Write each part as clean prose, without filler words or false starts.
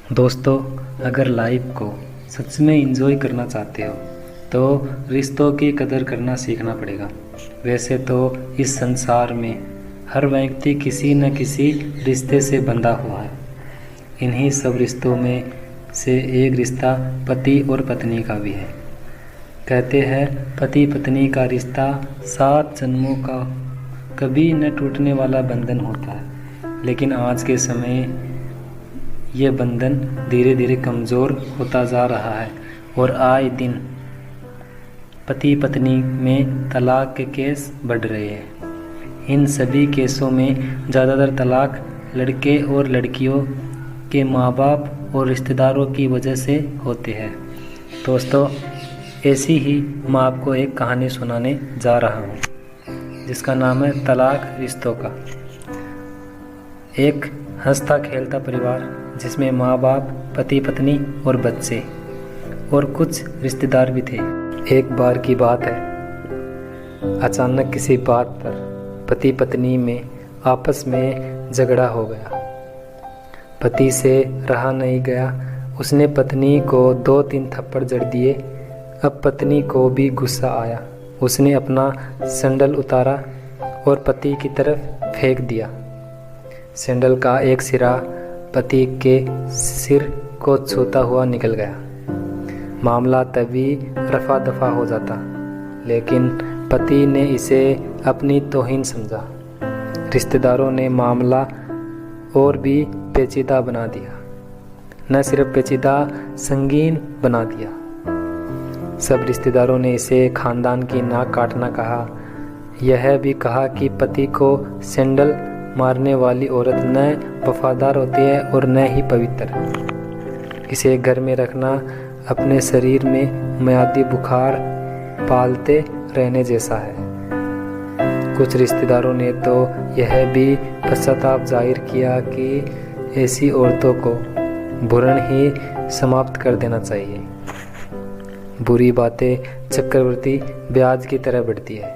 दोस्तों, अगर लाइफ को सच में एंजॉय करना चाहते हो तो रिश्तों की कदर करना सीखना पड़ेगा। वैसे तो इस संसार में हर व्यक्ति किसी न किसी रिश्ते से बंधा हुआ है। इन्हीं सब रिश्तों में से एक रिश्ता पति और पत्नी का भी है। कहते हैं पति पत्नी का रिश्ता 7 जन्मों का कभी न टूटने वाला बंधन होता है। लेकिन आज के समय ये बंधन धीरे धीरे कमज़ोर होता जा रहा है और आए दिन पति पत्नी में तलाक के केस बढ़ रहे हैं। इन सभी केसों में ज़्यादातर तलाक लड़के और लड़कियों के माँ बाप और रिश्तेदारों की वजह से होते हैं। दोस्तों, ऐसी ही मैं आपको एक कहानी सुनाने जा रहा हूँ जिसका नाम है तलाक रिश्तों का। एक हंसता खेलता परिवार जिसमें माँ बाप, पति पत्नी और बच्चे और कुछ रिश्तेदार भी थे। एक बार की बात है, अचानक किसी बात पर पति पत्नी में आपस में झगड़ा हो गया। पति से रहा नहीं गया, उसने पत्नी को 2-3 थप्पड़ जड़ दिए। अब पत्नी को भी गुस्सा आया, उसने अपना सैंडल उतारा और पति की तरफ फेंक दिया। सैंडल का एक सिरा पति के सिर को छूता हुआ निकल गया। मामला तभी रफा दफा हो जाता, लेकिन पति ने इसे अपनी तौहीन समझा। रिश्तेदारों ने मामला और भी पेचीदा बना दिया, न सिर्फ पेचीदा, संगीन बना दिया। सब रिश्तेदारों ने इसे खानदान की नाक काटना कहा। यह भी कहा कि पति को सैंडल मारने वाली औरत न वफादार होती है और न ही पवित्र। इसे घर में रखना अपने शरीर में मियादी बुखार पालते रहने जैसा है। कुछ रिश्तेदारों ने तो यह भी पश्चाताप जाहिर किया कि ऐसी औरतों को भ्रूण ही समाप्त कर देना चाहिए। बुरी बातें चक्रवृद्धि ब्याज की तरह बढ़ती है।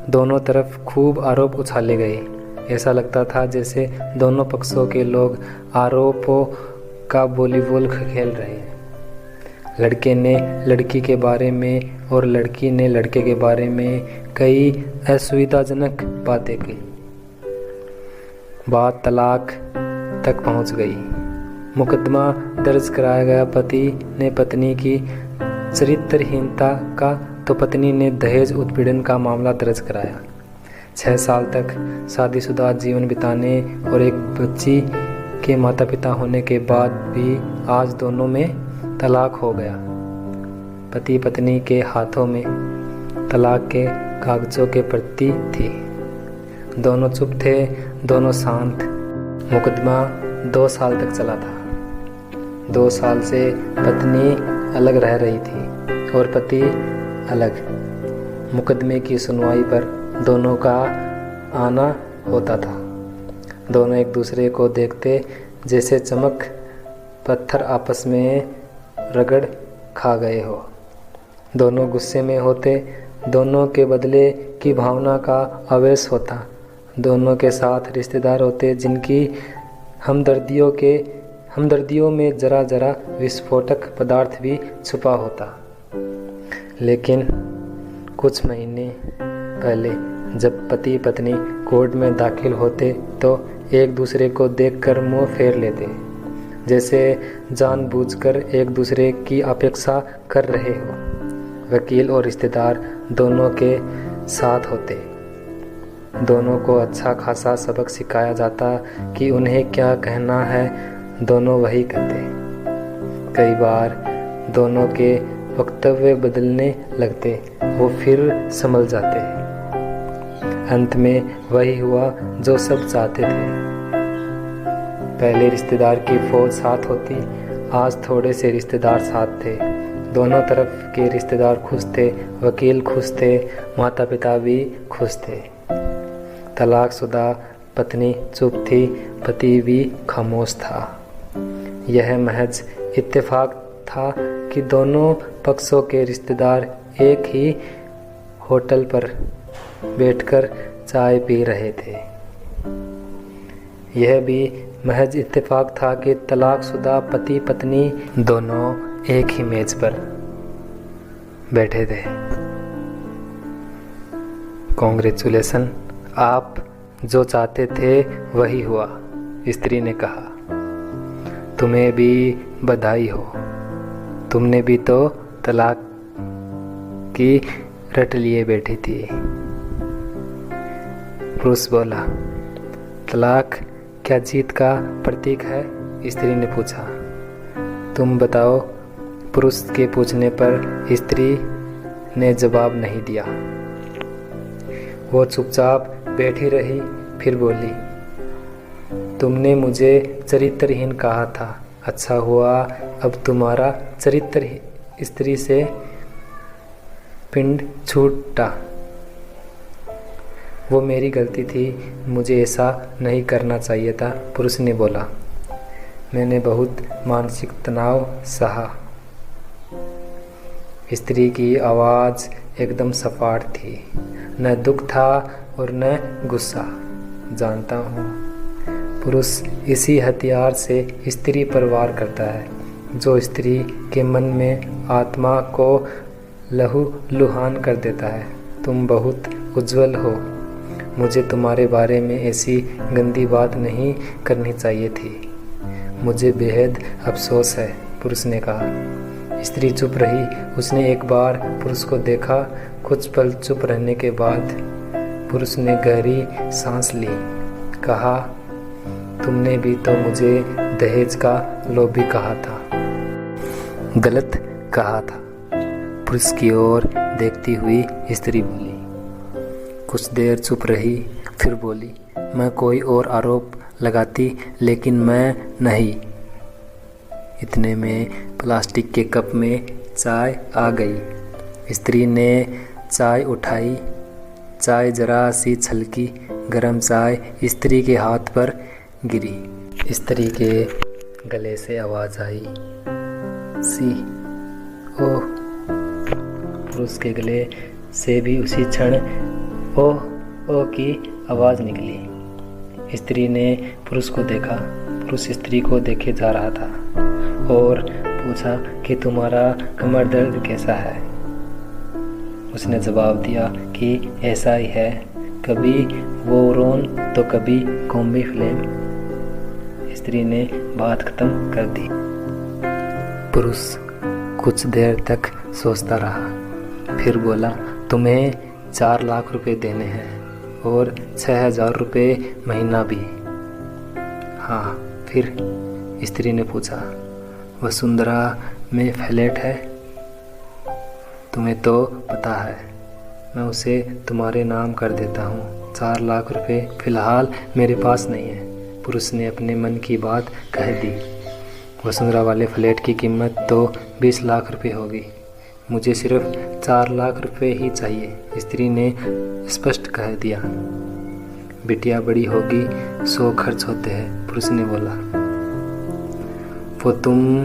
दोनों तरफ खूब आरोप उछाले गए। ऐसा लगता था जैसे दोनों पक्षों के लोग आरोपों का वॉलीबॉल खेल रहे हैं। लड़के ने लड़की के बारे में और लड़की ने लड़के के बारे में कई असुविधाजनक बातें की। बात तलाक तक पहुंच गई। मुकदमा दर्ज कराया गया। पति ने पत्नी की चरित्रहीनता का तो पत्नी ने दहेज उत्पीड़न का मामला दर्ज कराया। 6 साल तक शादीशुदा जीवन बिताने और एक बच्ची के माता पिता होने के बाद भी आज दोनों में तलाक हो गया। पति पत्नी के हाथों में तलाक के कागजों के प्रति थी। दोनों चुप थे, दोनों शांत। मुकदमा 2 साल तक चला था। 2 साल से पत्नी अलग रह रही थी और पति अलग। मुकदमे की सुनवाई पर दोनों का आना होता था। दोनों एक दूसरे को देखते जैसे चमक पत्थर आपस में रगड़ खा गए हो। दोनों गुस्से में होते, दोनों के बदले की भावना का आवेश होता। दोनों के साथ रिश्तेदार होते जिनकी हमदर्दियों में जरा जरा विस्फोटक पदार्थ भी छुपा होता। लेकिन कुछ महीने पहले जब पति पत्नी कोर्ट में दाखिल होते तो एक दूसरे को देखकर मुंह फेर लेते, जैसे जानबूझकर एक दूसरे की अपेक्षा कर रहे हो। वकील और रिश्तेदार दोनों के साथ होते। दोनों को अच्छा खासा सबक सिखाया जाता कि उन्हें क्या कहना है। दोनों वही कहते। कई बार दोनों के वक्तव्य बदलने लगते, वो फिर संभल जाते। अंत में वही हुआ जो सब चाहते थे। पहले रिश्तेदार की फौज साथ होती, आज थोड़े से रिश्तेदार साथ थे। दोनों तरफ के रिश्तेदार खुश थे, वकील खुश थे, माता पिता भी खुश थे। तलाकशुदा पत्नी चुप थी, पति भी खामोश था। यह महज इत्तेफाक था कि दोनों पक्षों के रिश्तेदार एक ही होटल पर बैठकर चाय पी रहे थे। यह भी महज इत्तेफाक था कि तलाकशुदा पति पत्नी दोनों एक ही मेज पर बैठे थे। कॉन्ग्रेचुलेसन, आप जो चाहते थे वही हुआ, स्त्री ने कहा। तुम्हें भी बधाई हो, तुमने भी तो तलाक की रट लिए बैठी थी। पुरुष बोला, तलाक क्या जीत का प्रतीक है? स्त्री ने पूछा। तुम बताओ। पुरुष के पूछने पर स्त्री ने जवाब नहीं दिया। वो चुपचाप बैठी रही, फिर बोली, तुमने मुझे चरित्रहीन कहा था, अच्छा हुआ अब तुम्हारा चरित्र स्त्री से पिंड छूटा। वो मेरी गलती थी, मुझे ऐसा नहीं करना चाहिए था, पुरुष ने बोला। मैंने बहुत मानसिक तनाव सहा। स्त्री की आवाज़ एकदम सपाट थी, न दुख था और न गुस्सा। जानता हूँ, पुरुष इसी हथियार से स्त्री पर वार करता है, जो स्त्री के मन में आत्मा को लहूलुहान कर देता है। तुम बहुत उज्जवल हो, मुझे तुम्हारे बारे में ऐसी गंदी बात नहीं करनी चाहिए थी। मुझे बेहद अफसोस है, पुरुष ने कहा। स्त्री चुप रही। उसने एक बार पुरुष को देखा। कुछ पल चुप रहने के बाद पुरुष ने गहरी सांस ली। कहा, तुमने भी तो मुझे दहेज का लोभी कहा था। गलत कहा था, पुरुष की ओर देखती हुई स्त्री बोली। कुछ देर चुप रही, फिर बोली, मैं कोई और आरोप लगाती, लेकिन मैं नहीं। इतने में प्लास्टिक के कप में चाय आ गई। स्त्री ने चाय उठाई। चाय जरा सी छलकी गरम चाय स्त्री के हाथ पर गिरी। स्त्री के गले से आवाज़ आई, सी। ओह! पुरुष के गले से भी उसी क्षण ओह ओह की आवाज़ निकली। स्त्री ने पुरुष को देखा। पुरुष स्त्री को देखे जा रहा था और पूछा कि तुम्हारा कमर दर्द कैसा है। उसने जवाब दिया कि ऐसा ही है, कभी वोरोन तो कभी कॉम्बी फ्लेम। स्त्री ने बात खत्म कर दी। पुरुष कुछ देर तक सोचता रहा, फिर बोला, तुम्हें 4 लाख रुपए देने हैं और 6,000 रुपये महीना भी। हाँ, फिर? स्त्री ने पूछा। वसुंधरा में फ्लैट है, तुम्हें तो पता है, मैं उसे तुम्हारे नाम कर देता हूँ। 4 लाख रुपए फ़िलहाल मेरे पास नहीं है। पुरुष ने अपने मन की बात कह दी। वसुंधरा वाले फ्लैट की कीमत तो 20 लाख रुपए होगी। मुझे सिर्फ 4 लाख रुपए ही चाहिए, स्त्री ने स्पष्ट कह दिया। बिटिया बड़ी होगी, 100 खर्च होते हैं, पुरुष ने बोला। वो तुम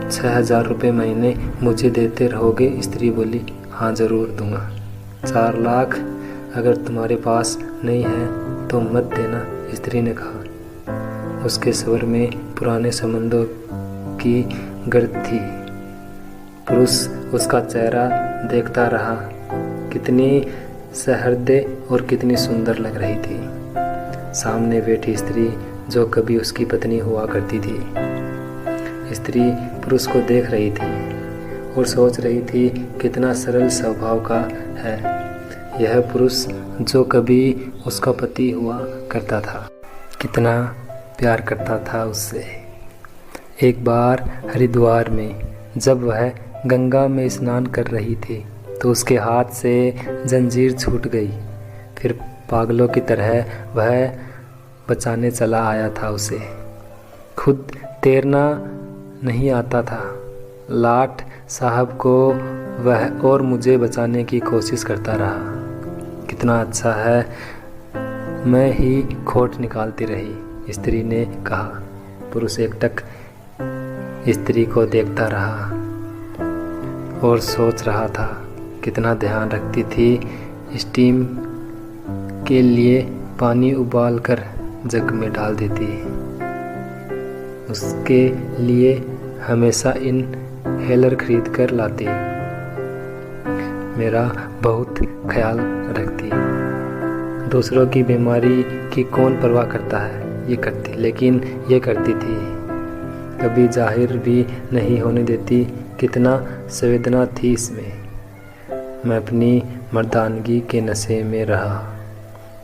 6,000 रुपये महीने मुझे देते रहोगे, स्त्री बोली। हाँ, ज़रूर दूंगा। 4 लाख अगर तुम्हारे पास नहीं है तो मत देना, स्त्री ने कहा। उसके स्वर में पुराने संबंधों की गर्द थी। पुरुष उसका चेहरा देखता रहा। कितनी सहृदय और कितनी सुंदर लग रही थी। सामने बैठी स्त्री जो कभी उसकी पत्नी हुआ करती थी। स्त्री पुरुष को देख रही थी और सोच रही थी कितना सरल स्वभाव का है यह पुरुष जो कभी उसका पति हुआ करता था। कितना प्यार करता था उससे। एक बार हरिद्वार में जब वह गंगा में स्नान कर रही थी तो उसके हाथ से जंजीर छूट गई। फिर पागलों की तरह वह बचाने चला आया था उसे। खुद तैरना नहीं आता था। लाट साहब को वह और मुझे बचाने की कोशिश करता रहा। कितना अच्छा है, मैं ही खोट निकालती रही, स्त्री ने कहा। पुरुष एकटक स्त्री को देखता रहा और सोच रहा था कितना ध्यान रखती थी। स्टीम के लिए पानी उबाल कर जग में डाल देती। उसके लिए हमेशा इनहेलर खरीद कर लाती, मेरा बहुत ख्याल रखती। दूसरों की बीमारी की कौन परवाह करता है, ये करती, लेकिन ये करती थी। कभी जाहिर भी नहीं होने देती। कितना संवेदना थी इसमें। मैं अपनी मर्दानगी के नशे में रहा।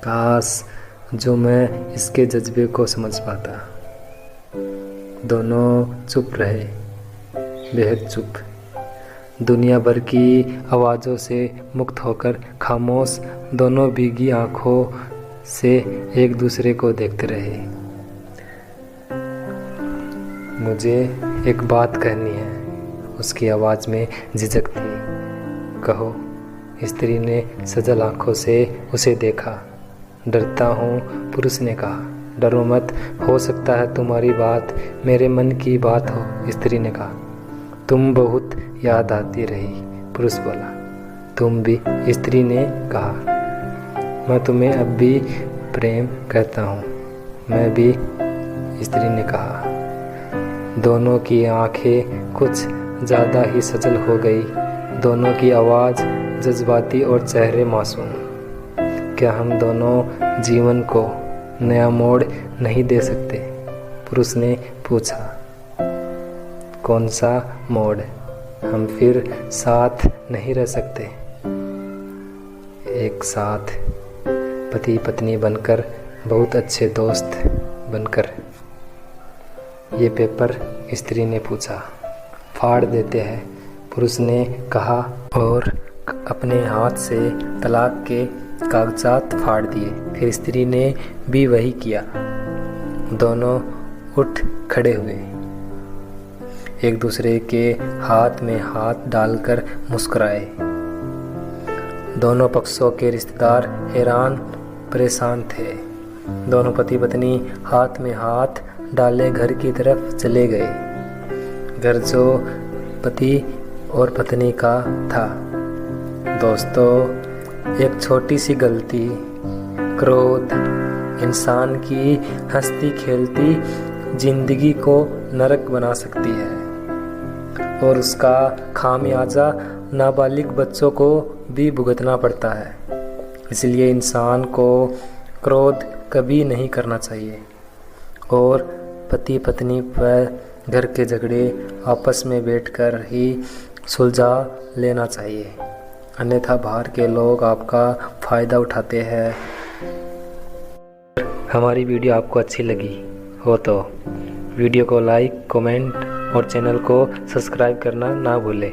काश जो मैं इसके जज्बे को समझ पाता। दोनों चुप रहे, बेहद चुप, दुनिया भर की आवाज़ों से मुक्त होकर खामोश। दोनों भीगी आंखों से एक दूसरे को देखते रहे। मुझे एक बात कहनी है, उसकी आवाज़ में झिझक थी। कहो, स्त्री ने सजल आंखों से उसे देखा। डरता हूँ, पुरुष ने कहा। डरो मत, हो सकता है तुम्हारी बात मेरे मन की बात हो, स्त्री ने कहा। तुम बहुत याद आती रही, पुरुष बोला। तुम भी, स्त्री ने कहा। मैं तुम्हें अब भी प्रेम करता हूँ, मैं भी, स्त्री ने कहा। दोनों की आंखें कुछ ज़्यादा ही सजल हो गई, दोनों की आवाज़ जज्बाती और चेहरे मासूम। क्या हम दोनों जीवन को नया मोड़ नहीं दे सकते, पुरुष ने पूछा। कौन सा मोड़? हम फिर साथ नहीं रह सकते, एक साथ पति पत्नी बनकर, बहुत अच्छे दोस्त बनकर। ये पेपर, स्त्री ने पूछा। फाड़ देते हैं, पुरुष ने कहा और अपने हाथ से तलाक के कागजात फाड़ दिए। फिर स्त्री ने भी वही किया। दोनों उठ खड़े हुए, एक दूसरे के हाथ में हाथ डालकर मुस्कुराए। दोनों पक्षों के रिश्तेदार हैरान परेशान थे। दोनों पति पत्नी हाथ में हाथ डाले घर की तरफ चले गए। घर जो पति और पत्नी का था। दोस्तों, एक छोटी सी गलती, क्रोध, इंसान की हंसती खेलती जिंदगी को नरक बना सकती है और उसका खामियाजा नाबालिग बच्चों को भी भुगतना पड़ता है। इसलिए इंसान को क्रोध कभी नहीं करना चाहिए और पति पत्नी पर घर के झगड़े आपस में बैठकर ही सुलझा लेना चाहिए, अन्यथा बाहर के लोग आपका फ़ायदा उठाते हैं। हमारी वीडियो आपको अच्छी लगी हो तो वीडियो को लाइक, कमेंट और चैनल को सब्सक्राइब करना ना भूलें।